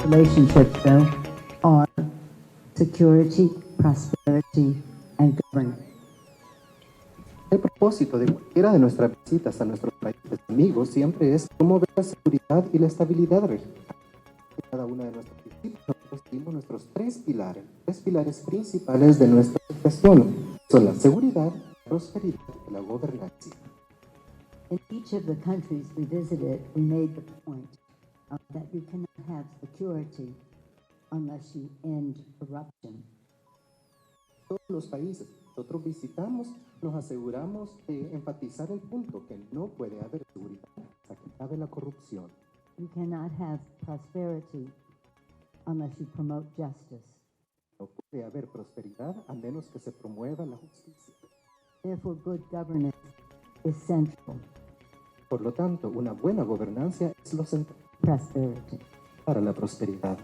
relationships, though, are security, prosperity, and governance. El propósito de cualquiera de nuestras visitas a nuestros países amigos siempre es promover la seguridad y la estabilidad regional. En cada una de nuestras visitas nosotros seguimos nuestros tres pilares principales de nuestra gestión. Son la seguridad, la prosperidad y la gobernanza. In each of the countries we visited, we made the point that you cannot have security unless you end corruption. Todos los países que nosotros visitamos nos aseguramos de enfatizar el punto que no puede haber seguridad hasta que acabe la corrupción. You cannot have prosperity unless you promote justice. No puede haber prosperidad a menos que se promueva la justicia. Therefore, good governance is central. Por lo tanto, una buena gobernanza es lo central Prosperity. para la prosperidad.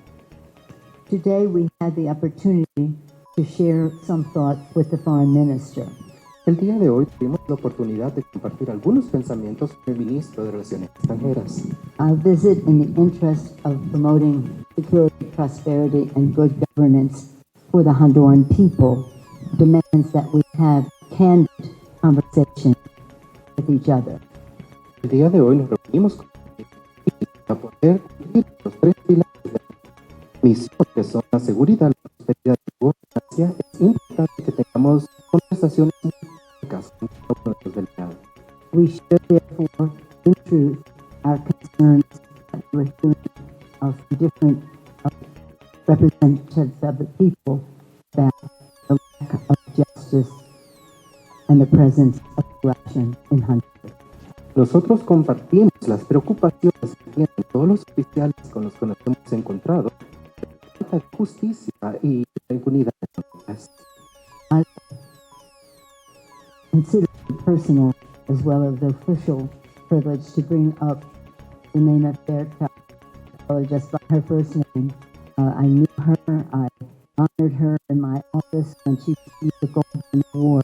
Today we had the opportunity to share some thoughts with the foreign minister. El día de hoy tuvimos la oportunidad de compartir algunos pensamientos con el ministro de Relaciones Extranjeras. Our visit in the interest of promoting security, prosperity, and good governance for the Honduran people demands that we have candid conversation with each other. El día de hoy nos reunimos con el ministro para poder cumplir los tres pilares de la misión, que son la seguridad, la prosperidad y la gobernanza. Es importante que tengamos conversaciones públicas con cada uno de los delegados. We should therefore, in truth, our concerns that we're hearing from different representatives of the people about the lack of justice and the presence of corruption in Honduras. Nosotros compartimos las preocupaciones que tienen todos los oficiales con los que nos hemos encontrado de la falta de justicia y la impunidad en Honduras. I consider it personal as well as the official privilege to bring up the name of Berta just by her first name. I knew her, I honored her in my office when she received the Golden Award.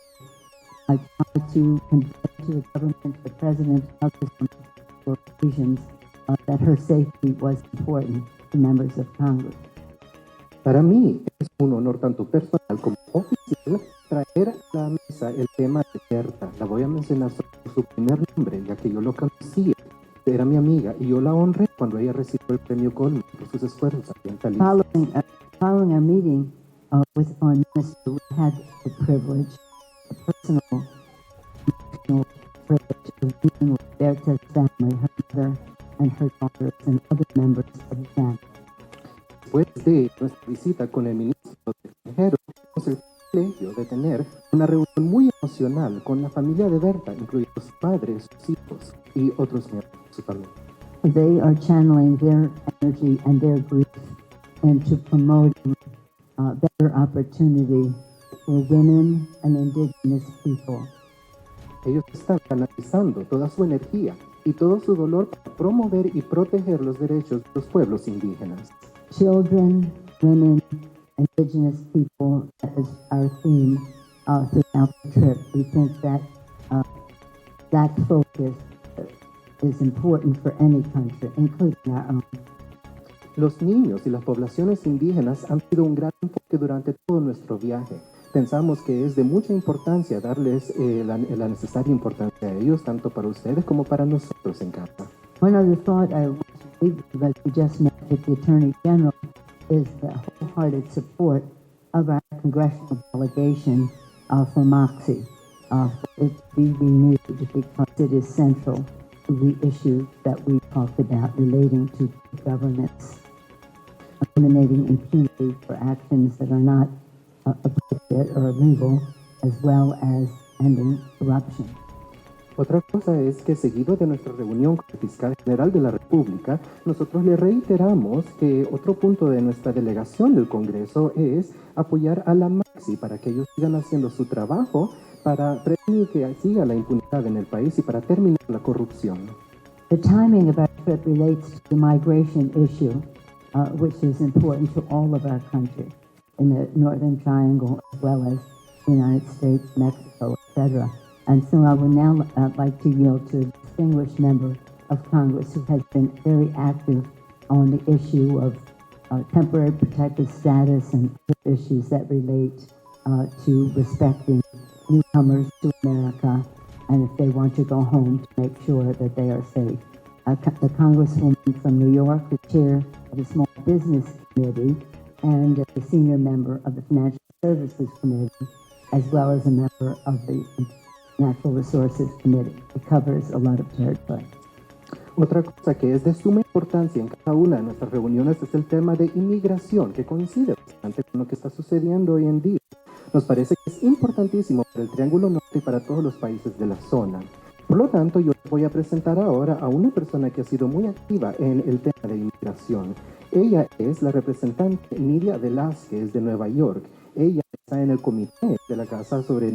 I tried to convey to the government, the president, others on occasions that her safety was important to members of Congress. Para mí es un honor tanto personal como oficial traer a la mesa el tema de Berta. La voy a mencionar solo por su primer nombre, ya que yo lo conocía. Era mi amiga y yo la honré cuando ella recibió el premio Goldman por sus esfuerzos ambientalistas. Following our meeting with our minister, we had the privilege, the personal privilege of meeting with Berta's family, her mother and her daughters and other members of the family. Después de nuestra visita con el ministro de Extranjeros, tuvimos el privilegio de tener una reunión muy emocional con la familia de Berta, incluyendo sus padres, sus hijos y otros miembros de su familia. They are channeling their energy and their grief into promoting better opportunity for women and indigenous people. Ellos están canalizando toda su energía y todo su dolor para promover y proteger los derechos de los pueblos indígenas. Children, women, indigenous people, that is our theme throughout the trip. We think that that focus is important for any country, including our own. Los niños y las poblaciones indígenas han sido un gran enfoque durante todo nuestro viaje. Pensamos que es de mucha importancia darles la necesaria importancia a ellos, tanto para ustedes como para nosotros en casa. One other thought I want to leave with, as we just met with the Attorney General, is the wholehearted support of our congressional delegation for MOXIE, for it to be renewed because it is central to the issues that we talked about relating to governance, eliminating impunity for actions that are not appropriate or illegal, as well as ending corruption. Otra cosa es que seguido de nuestra reunión con el fiscal general de la República, nosotros le reiteramos que otro punto de nuestra delegación del Congreso es apoyar a la MAXI para que ellos sigan haciendo su trabajo para prevenir que siga la impunidad en el país y para terminar la corrupción. The timing of our trip relates to the migration issue, which is important to all of our countries in the Northern Triangle, as well as the United States, Mexico, etc. And so I would now like to yield to a distinguished member of Congress who has been very active on the issue of temporary protected status and other issues that relate to respecting newcomers to America, and if they want to go home, to make sure that they are safe. The Congresswoman from New York, the chair of the Small Business Committee, and the senior member of the Financial Services Committee, as well as a member of the Natural Resources Committee. It covers a lot of territory. Otra cosa que es de suma importancia en cada una de nuestras reuniones es el tema de inmigración, que coincide bastante con lo que está sucediendo hoy en día. Nos parece que es importantísimo para el Triángulo Norte y para todos los países de la zona. Por lo tanto, yo les voy a presentar ahora a una persona que ha sido muy activa en el tema de inmigración. Ella es la representante Nidia Velázquez de Nueva York. Ella está en el comité de la Casa sobre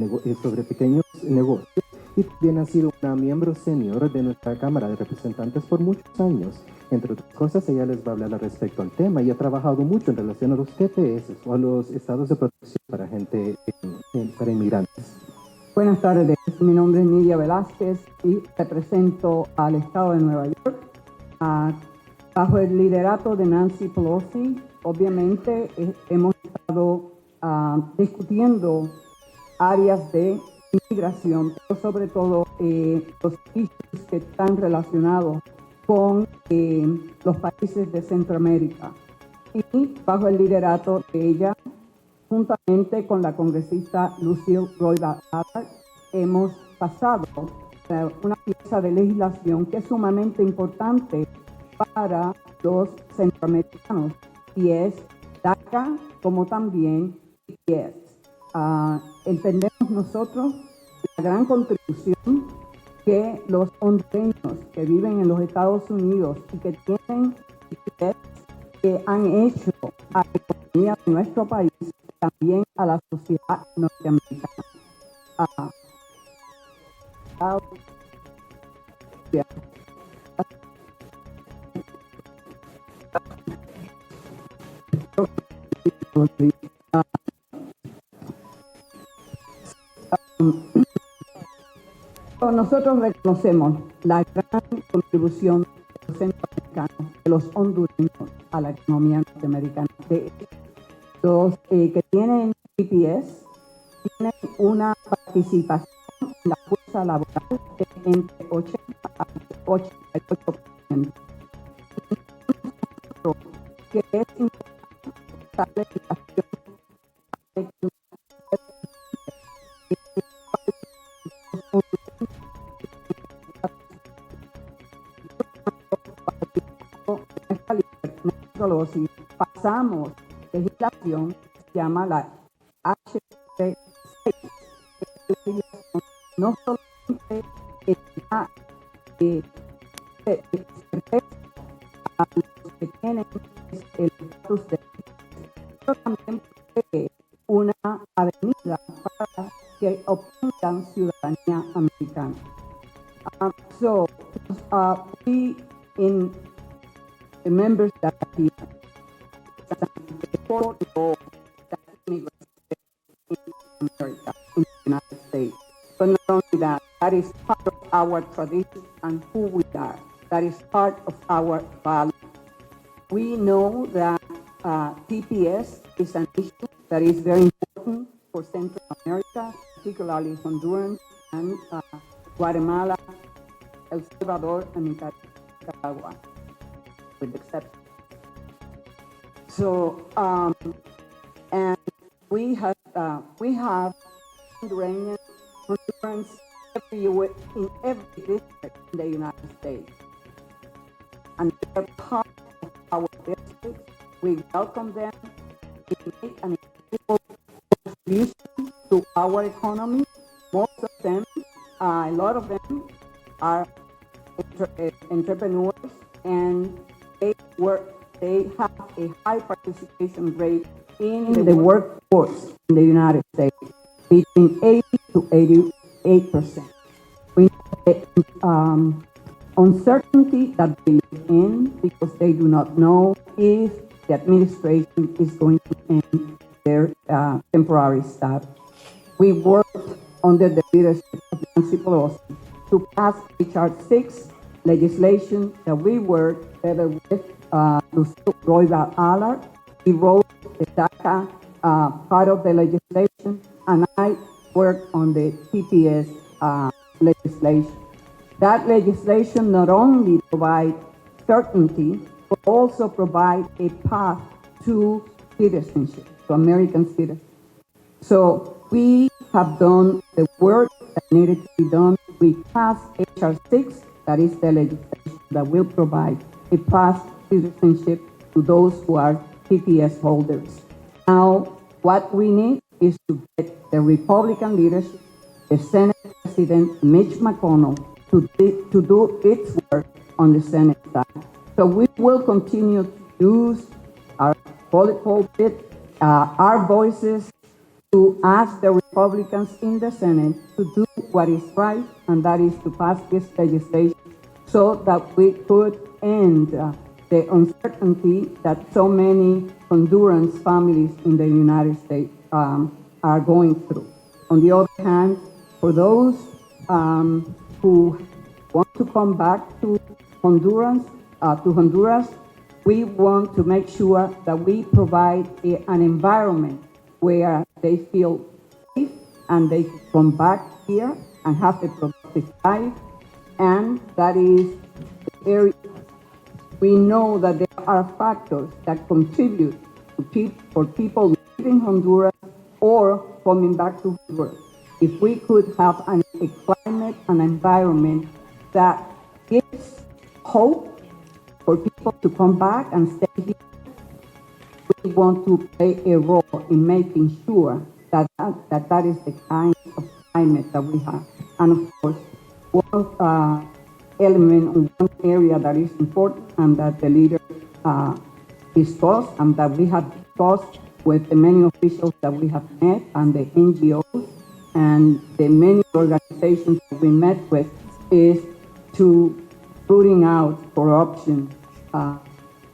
Pequeños Negocios y también ha sido una miembro senior de nuestra Cámara de Representantes por muchos años. Entre otras cosas, ella les va a hablar al respecto al tema y ha trabajado mucho en relación a los TPS o a los estados de protección para gente, para inmigrantes. Buenas tardes, mi nombre es Nidia Velázquez y represento al estado de Nueva York. Bajo el liderato de Nancy Pelosi, obviamente hemos estado discutiendo áreas de inmigración, pero sobre todo los issues que están relacionados con los países de Centroamérica. Y bajo el liderato de ella, juntamente con la congresista Lucille Roy Ballard, hemos pasado una pieza de legislación que es sumamente importante para los centroamericanos, y es DACA como también TPS. Entendemos nosotros la gran contribución que los hondureños que viven en los Estados Unidos y que tienen TPS que han hecho a la economía de nuestro país, también a la sociedad norteamericana. Nosotros reconocemos la gran contribución de los centroamericanos, de los hondureños a la economía norteamericana. De los que tienen TPS tienen una participación en la fuerza laboral de entre 80 a 88%. Que es importante la legislación si pasamos legislación que se llama la HC6, no solamente da certeza a los que tienen el estatus de, pero también provee una avenida para que obtengan ciudadanía americana. We in the members that are here support the law that immigrants in America, in the United States. But not only that, that is part of our tradition and who we are. That is part of our value. We know that TPS is an issue that is very important for Central America, particularly Honduras and Guatemala, El Salvador, and Nicaragua, with exception. So, and we have Hondurans everywhere, in every district in the United States. And they're part of our district. We welcome them. They make an incredible contribution to our economy. Most of them, a lot of them, are entrepreneurs, and they have a high participation rate in the workforce in the United States, between 80 to 88%. We know uncertainty that they live in because they do not know if the administration is going to end their temporary status. We worked under the leadership of Nancy Pelosi to pass H.R. 6 legislation that we work together with Lucille Roybal Allard. He wrote the DACA part of the legislation, and I worked on the TPS legislation. That legislation not only provides certainty, but also provides a path to citizenship, to American citizenship. So we have done the work that needed to be done. We passed H.R. 6, that is the legislation that will provide a path to citizenship to those who are TPS holders. Now, what we need is to get the Republican leadership, the Senate President Mitch McConnell, to do its work on the Senate side. So we will continue to use our pulpit, our voices, to ask the Republicans in the Senate to do what is right, and that is to pass this legislation so that we could end the uncertainty that so many Honduran families in the United States are going through. On the other hand, for those who want to come back to Honduras, we want to make sure that we provide an environment where they feel safe and they can come back here and have a productive life. And that is the area. We know that there are factors that contribute for people leaving Honduras or coming back to Honduras. If we could have a climate and environment that gives hope for people to come back and stay here, we want to play a role in making sure that is the kind of climate that we have. And of course, one element, one area that is important and that the leader discussed and that we have discussed with the many officials that we have met and the NGOs and the many organizations that we met with is to rooting out corruption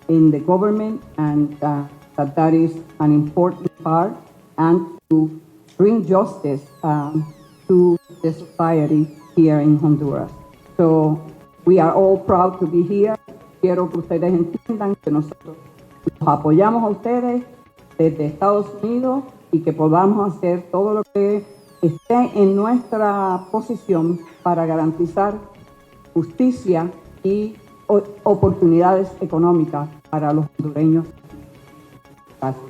in the government, and that is an important part, and to bring justice to the society here in Honduras. So we are all proud to be here. Quiero que ustedes entiendan que nosotros los apoyamos a ustedes desde Estados Unidos y que podamos hacer todo lo que esté en nuestra posición para garantizar justicia y oportunidades económicas para los hondureños. Gracias.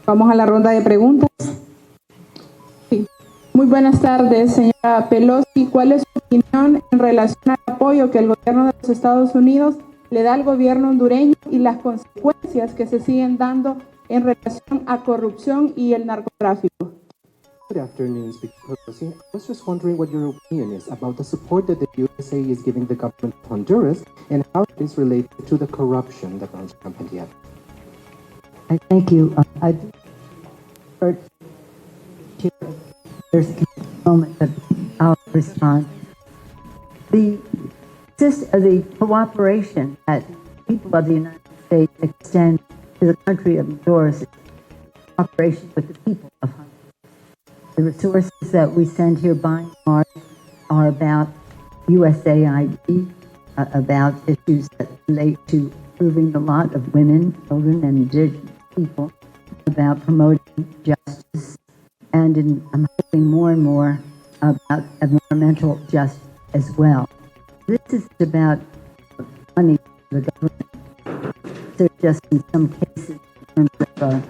Vamos a la ronda de preguntas. Sí. Muy buenas tardes, señora Pelosi. ¿Cuál es su opinión en relación al apoyo que el gobierno de los Estados Unidos le da al gobierno hondureño y las consecuencias que se siguen dando en relación a corrupción y el narcotráfico? Good afternoon, Speaker Pelosi. I was just wondering what your opinion is about the support that the USA is giving the government of Honduras and how it is related to the corruption that runs rampant here. I thank you. I do urge there's a moment that I'll respond. The cooperation that people of the United States extend to the country of Honduras is cooperation with the people of Honduras. The resources that we send here by and large are about USAID, about issues that relate to improving the lot of women, children, and indigenous people, about promoting justice, and I'm hoping more and more about environmental justice as well. This is about money for the government. They're just in some cases in terms of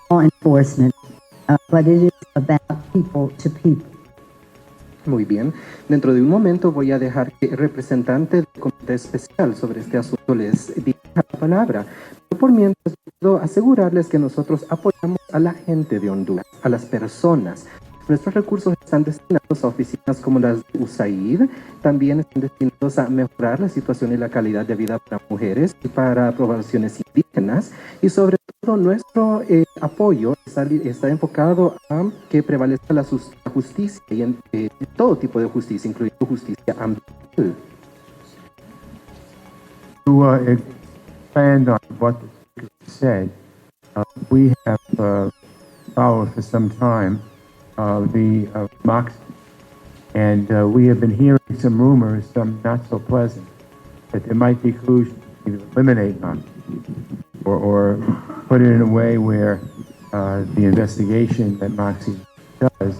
law enforcement, but it is about people to people. Muy bien. Dentro de un momento voy a dejar que el representante del Comité Especial sobre este asunto les diga la palabra. Pero por mientras, puedo asegurarles que nosotros apoyamos a la gente de Honduras, a las personas. Nuestros recursos están destinados a oficinas como las de USAID, también están destinados a mejorar la situación y la calidad de vida para mujeres y para poblaciones indígenas, y sobre todo nuestro apoyo está enfocado a que prevalezca la justicia y en todo tipo de justicia, incluyendo justicia ambiental. To expand on what the speaker said, we have followed for some time the Mox And we have been hearing some rumors, some not so pleasant, that there might be collusion to either eliminate Moxie or put it in a way where the investigation that Moxie does,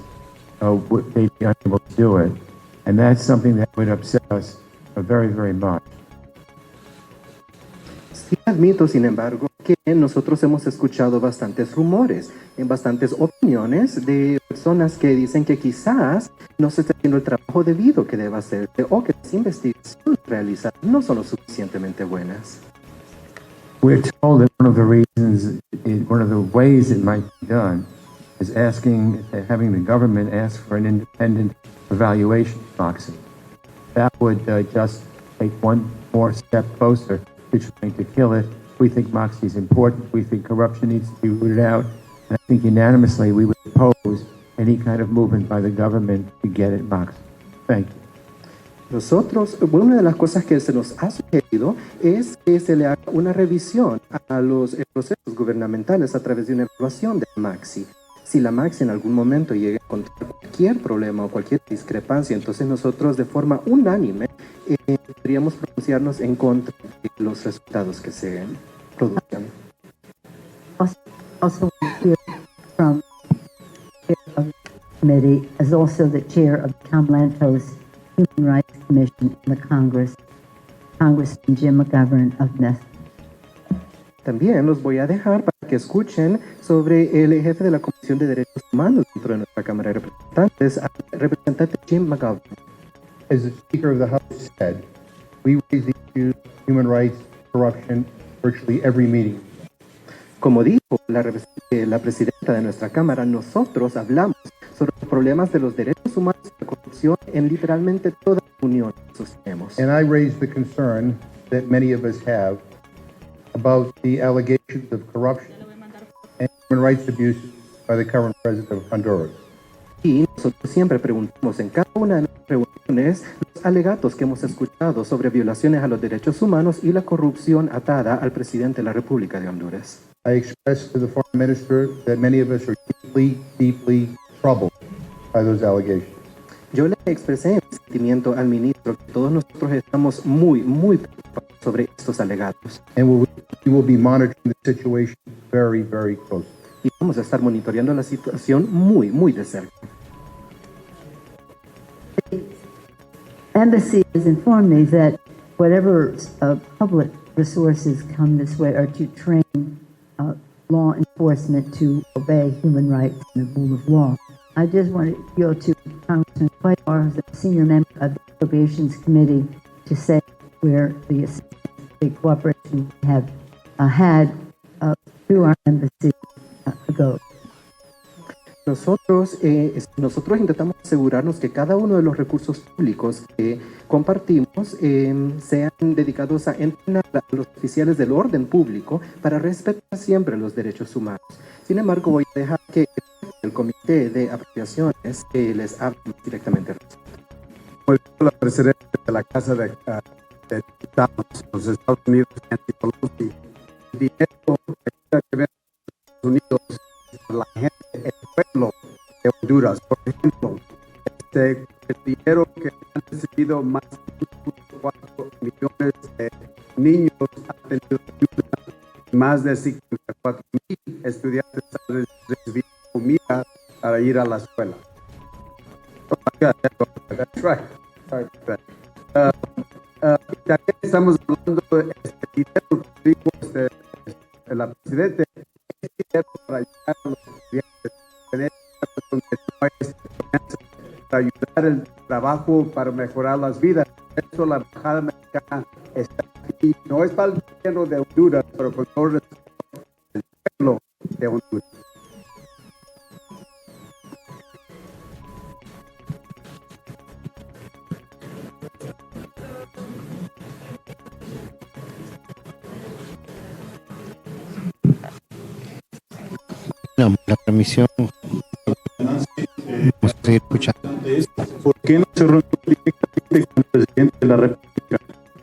they'd be unable to do it. And that's something that would upset us very, very much. Sí admito, sin embargo, que nosotros hemos escuchado bastantes rumores, en bastantes opiniones de personas que dicen que quizás no se está haciendo el trabajo debido que deba hacerse o que las investigaciones realizadas no son lo suficientemente buenas. We're told that one of the reasons, one of the ways it might be done is having the government ask for an independent evaluation of Moxie. That would just take one more step closer to trying to kill it. We think Moxie is important. We think corruption needs to be rooted out. And I think unanimously we would oppose any kind of movement by the government to get at Moxie. Thank you. Nosotros, una de las cosas que se nos ha sugerido es que se le haga una revisión a los procesos gubernamentales a través de una evaluación de Moxie. Si la Moxie en algún momento llega a encontrar cualquier problema o cualquier discrepancia, entonces nosotros de forma unánime podríamos pronunciarnos en contra de los resultados que se produzcan. Also hear from the chair of the committee, as also the chair of Tom Lantos Human Rights Commission in the Congress, Congressman Jim McGovern of Mesquite. También los voy a dejar para que escuchen sobre el jefe de la Comisión de Derechos Humanos dentro de nuestra Cámara de Representantes, el representante Jim McGovern. As the Speaker of the House said, we raise the issues of human rights, corruption, virtually every meeting. Como dijo la presidenta de nuestra Cámara, nosotros hablamos sobre los problemas de los derechos humanos y la corrupción en literalmente toda la unión que sostenemos. And I raise the concern that many of us have about the allegations of corruption and human rights abuses by the current president of Honduras. Y nosotros siempre preguntamos en cada una de nuestras reuniones los alegatos que hemos escuchado sobre violaciones a los derechos humanos y la corrupción atada al presidente de la República de Honduras. I expressed to the foreign minister that many of us are deeply, deeply troubled by those allegations. Yo le expresé mi sentimiento al ministro que todos nosotros estamos muy, muy preocupados sobre estos alegatos. And we will be monitoring the situation very, very closely. Y vamos a estar monitoreando la situación muy, muy de cerca. Embassy has informed me that whatever public resources come this way are to train law enforcement to obey human rights and the rule of law. I just wanted to go to Congressman Cuellar, the senior member of the Appropriations Committee, to say where the cooperation we have had through our embassy goes. Nosotros intentamos asegurarnos que cada uno de los recursos públicos que compartimos sean dedicados a entrenar a los oficiales del orden público para respetar siempre los derechos humanos. Sin embargo, voy a dejar que el Comité de Apropiaciones les hable directamente al respecto. Como dijo la presidenta de la Casa de Diputados de los Estados Unidos, Nancy Pelosi, el dinero que ven los Estados Unidos la gente, el pueblo de Honduras, por ejemplo, el dinero que han recibido más de 1.4 millones de niños han tenido ayuda, más de 54,000 estudiantes han recibido comida para ir a la escuela. That's right. Sorry about that. También estamos hablando de este dinero que dijo la presidenta, para ayudar a los estudiantes, tener donde no hay esperanza, para ayudar el trabajo, para mejorar las vidas. Eso la embajada mexicana está aquí. No es para el gobierno de Honduras, pero con todo el pueblo de Honduras. La permisión. Vamos a seguir escuchando. ¿Por qué no se reunió directamente con el presidente de la República?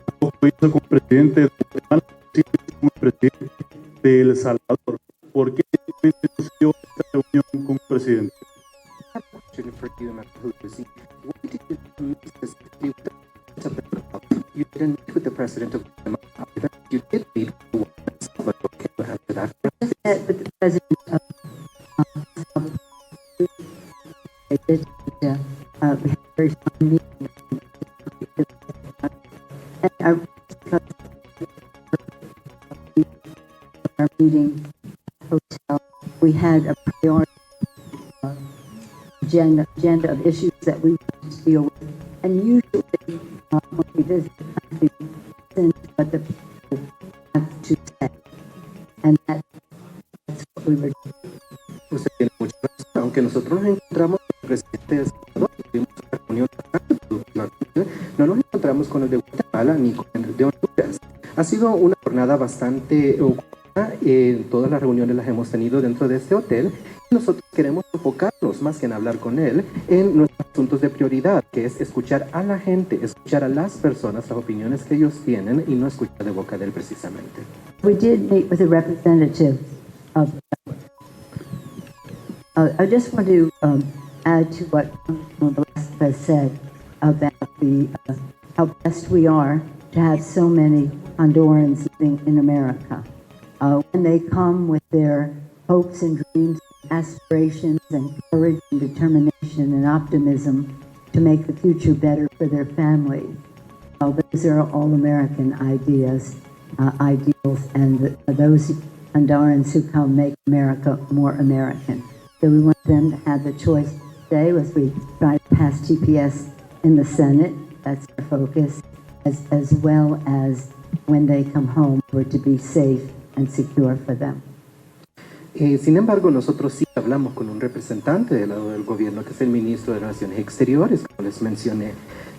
Tampoco hizo con el presidente de Guatemala, sino con el presidente de El Salvador. ¿Por qué no se dio esta reunión con el presidente? For you, Mr. Hoover. Why did you President of Guatemala, that you did meet with El Salvador. Can you answer that? Met with the president of I did, we had a very fun meeting. And our meeting hotel, we had a priority agenda of issues that we wanted to deal with. And usually, when we visit the country, we listen to what the people have to say. And that's what we were doing. Usted tiene mucha razón. Aunque nosotros nos encontramos con el presidente de El Salvador, tuvimos una reunión bastante productiva, no nos encontramos con el de Guatemala ni con el de Honduras. Ha sido una jornada bastante ocupada. Todas las reuniones las hemos tenido dentro de este hotel. Nosotros queremos enfocarnos, más que en hablar con él, en nuestros asuntos de prioridad, que es escuchar a la gente, escuchar a las personas, las opiniones que ellos tienen y no escuchar de boca de él precisamente. We did meet with a representative of. I just want to add to what Congressman Velasquez said about how blessed we are to have so many Hondurans living in America. When they come with their hopes and dreams, aspirations and courage and determination and optimism to make the future better for their families. Those are all American ideals, and those Hondurans who come make America more American. So we want them to have the choice today as we try to pass TPS in the Senate. That's our focus, as well as when they come home for it to be safe and secure for them. Sin embargo, nosotros sí hablamos con un representante del lado del gobierno, que es el ministro de Relaciones Exteriores, como les mencioné.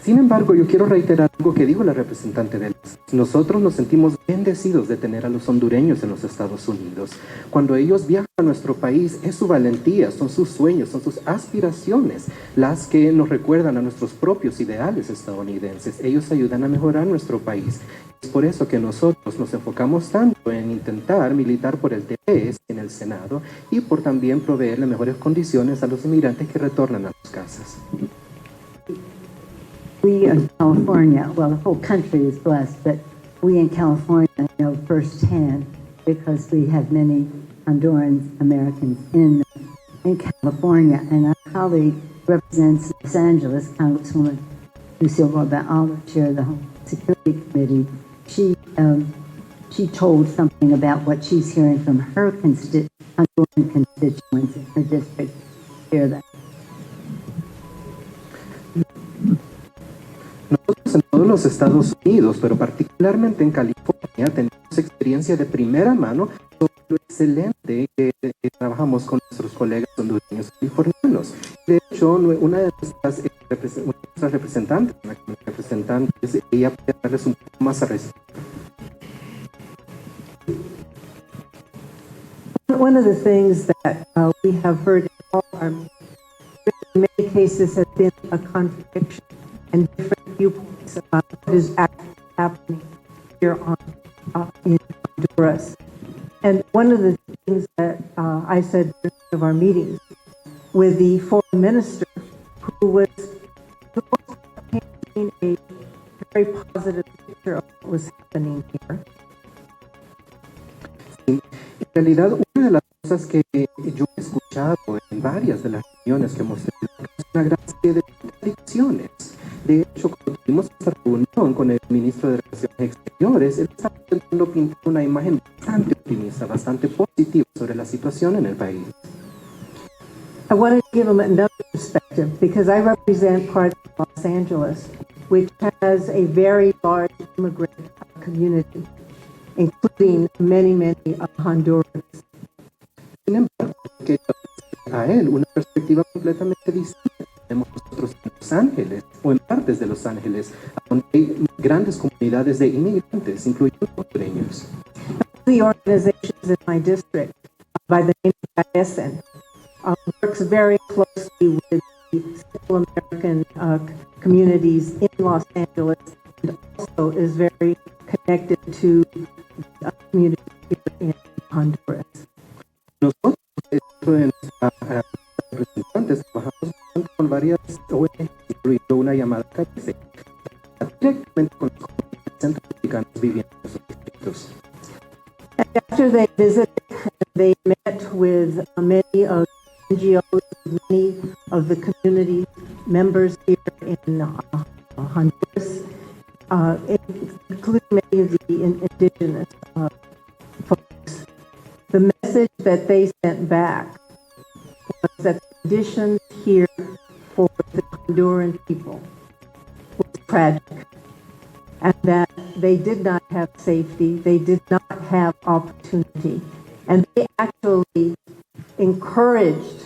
Sin embargo, yo quiero reiterar algo que dijo la representante de las. Nosotros nos sentimos bendecidos de tener a los hondureños en los Estados Unidos. Cuando ellos viajan a nuestro país, es su valentía, son sus sueños, son sus aspiraciones las que nos recuerdan a nuestros propios ideales estadounidenses. Ellos ayudan a mejorar nuestro país. Es por eso que nosotros nos enfocamos tanto en intentar militar por el TPS en el Senado y por también proveerle mejores condiciones a los inmigrantes que retornan a sus casas. We in California, well, the whole country is blessed, but we in California know firsthand because we have many Honduran Americans in California, and our colleague represents Los Angeles, Congresswoman Lucille Robert-Olive, chair of the Home Security Committee. She told something about what she's hearing from her Honduran constituents in her district. Hear that. Nosotros en todos los Estados Unidos, pero particularmente en California, tenemos experiencia de primera mano sobre lo excelente que trabajamos con nuestros colegas hondureños californianos. De hecho, una de nuestras representantes, ella puede darles un poco más a respecto. One of the things that we have heard in all our meetings, in many cases has been a contradiction and different viewpoints about what is actually happening here in Honduras. And one of the things that I said during one of our meetings with the foreign minister, who was painting a very positive picture of what was happening here. En realidad, una de las cosas que yo he escuchado en varias de las reuniones que hemos tenido es una gran serie de contradicciones. De hecho, cuando tuvimos esta reunión con el ministro de Relaciones Exteriores, él estaba intentando pintar una imagen bastante optimista, bastante positiva sobre la situación en el país. I want to give them another perspective because I represent part of Los Angeles, which has a very large immigrant community, including many Hondurans. Sin embargo, que a él una perspectiva completamente distinta tenemos nosotros en Los Ángeles o en partes de Los Ángeles, donde hay grandes comunidades de inmigrantes, incluyendo hondureños. The organizations in my district, by the name of ISN, works very closely with the Central American communities in Los Angeles and also is very connected to the community here in Honduras. Nosotros, dentro de nuestras representantes, trabajamos con varias ONGs, incluyendo una llamada CARICE, directamente con los comunidades centroamericanos viviendo en esos distritos. After they visited, they met with many of the NGOs, many of the community members here in Honduras, including many of the indigenous folks. The message that they sent back was that the conditions here for the Honduran people was tragic, and that they did not have safety, they did not have opportunity, and they actually encouraged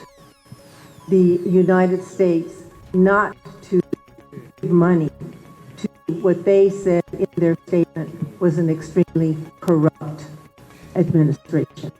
the United States not to give money to what they said in their statement was an extremely corrupt administration.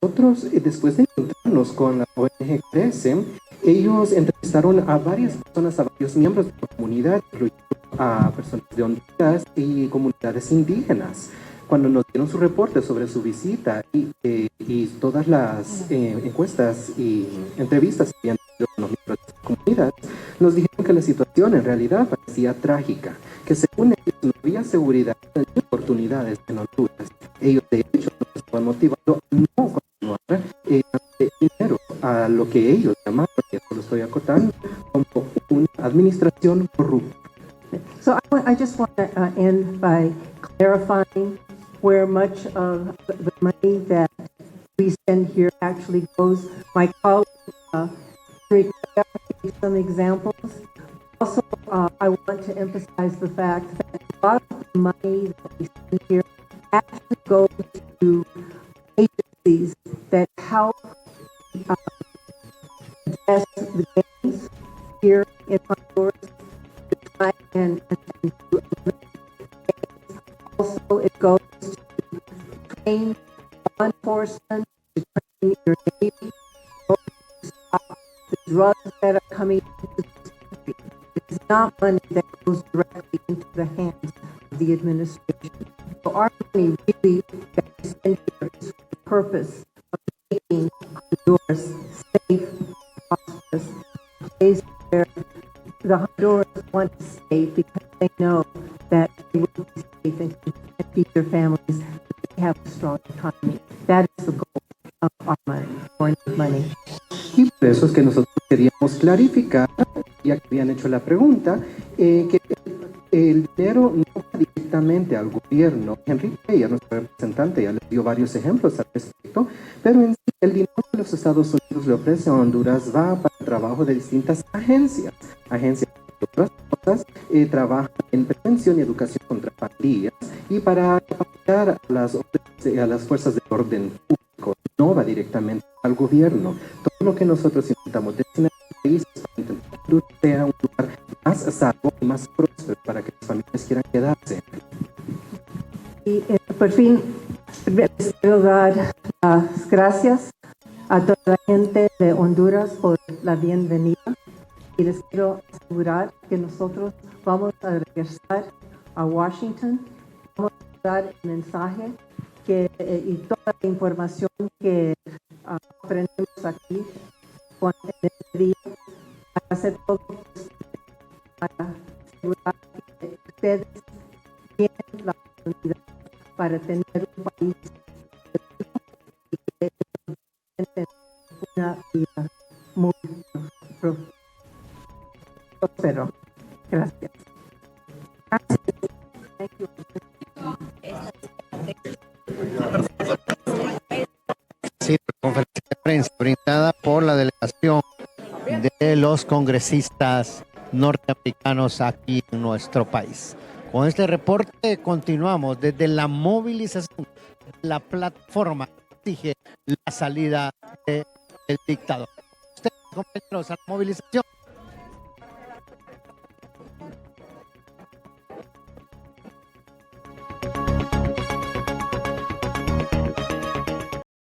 Nosotros, después de encontrarnos con la ONG Crece, ellos entrevistaron a varias personas, a varios miembros de la comunidad, incluyendo a personas de Honduras y comunidades indígenas, cuando nos dieron su reporte sobre su visita y todas las encuestas y entrevistas que habían tenido con los miembros de la comunidad, nos dijeron que la situación en realidad parecía trágica, que según ellos no había seguridad ni oportunidades en Honduras. Ellos de hecho nos estaban motivando a no continuar dinero a lo que ellos llamaban, y esto lo estoy acotando, como una administración corrupta. So I just want to end by clarifying where much of the money that we send here actually goes. My colleague, Henry, gave some examples. Also, I want to emphasize the fact that a lot of the money that we send here actually goes to agencies that help address the gangs here in Honduras. And also it goes to train law enforcement, to train your Navy, to stop the drugs that are coming into this country. It's not money that goes directly into the hands of the administration. So our money really that we spend here is for the purpose of making Honduras safe, prosperous, a place where the Hondurans want to stay because they know that they will be safe and can feed their families, that they have a strong economy. That is the goal of our money, foreign money. Y por eso es que nosotros queríamos clarificar, ya que habían hecho la pregunta, que el dinero no va directamente al gobierno. Enrique, nuestro representante, ya les dio varios ejemplos al respecto, pero en sí el dinero que los Estados Unidos le ofrece a Honduras va para el trabajo de distintas agencias de otras cosas, trabajan en prevención y educación contra pandillas y para apoyar a las fuerzas de orden público. No va directamente al gobierno. Todo lo que nosotros intentamos destinar al país es para intentar que Honduras sea un lugar más salvo y más próspero para que las familias quieran quedarse. Y por fin les quiero dar las gracias a toda la gente de Honduras por la bienvenida. Y les quiero asegurar que nosotros vamos a regresar a Washington, vamos a dar el mensaje y toda la información que aprendemos aquí en este día, para hacer todo para asegurar que ustedes tienen la oportunidad para tener un país y que tienen una vida muy próspero. Gracias. Thank you. Sí, conferencia de prensa brindada por la delegación de los congresistas norteamericanos aquí en nuestro país. Con este reporte continuamos desde la movilización de la plataforma que exige la salida del dictador. Ustedes, compañeros, a la movilización.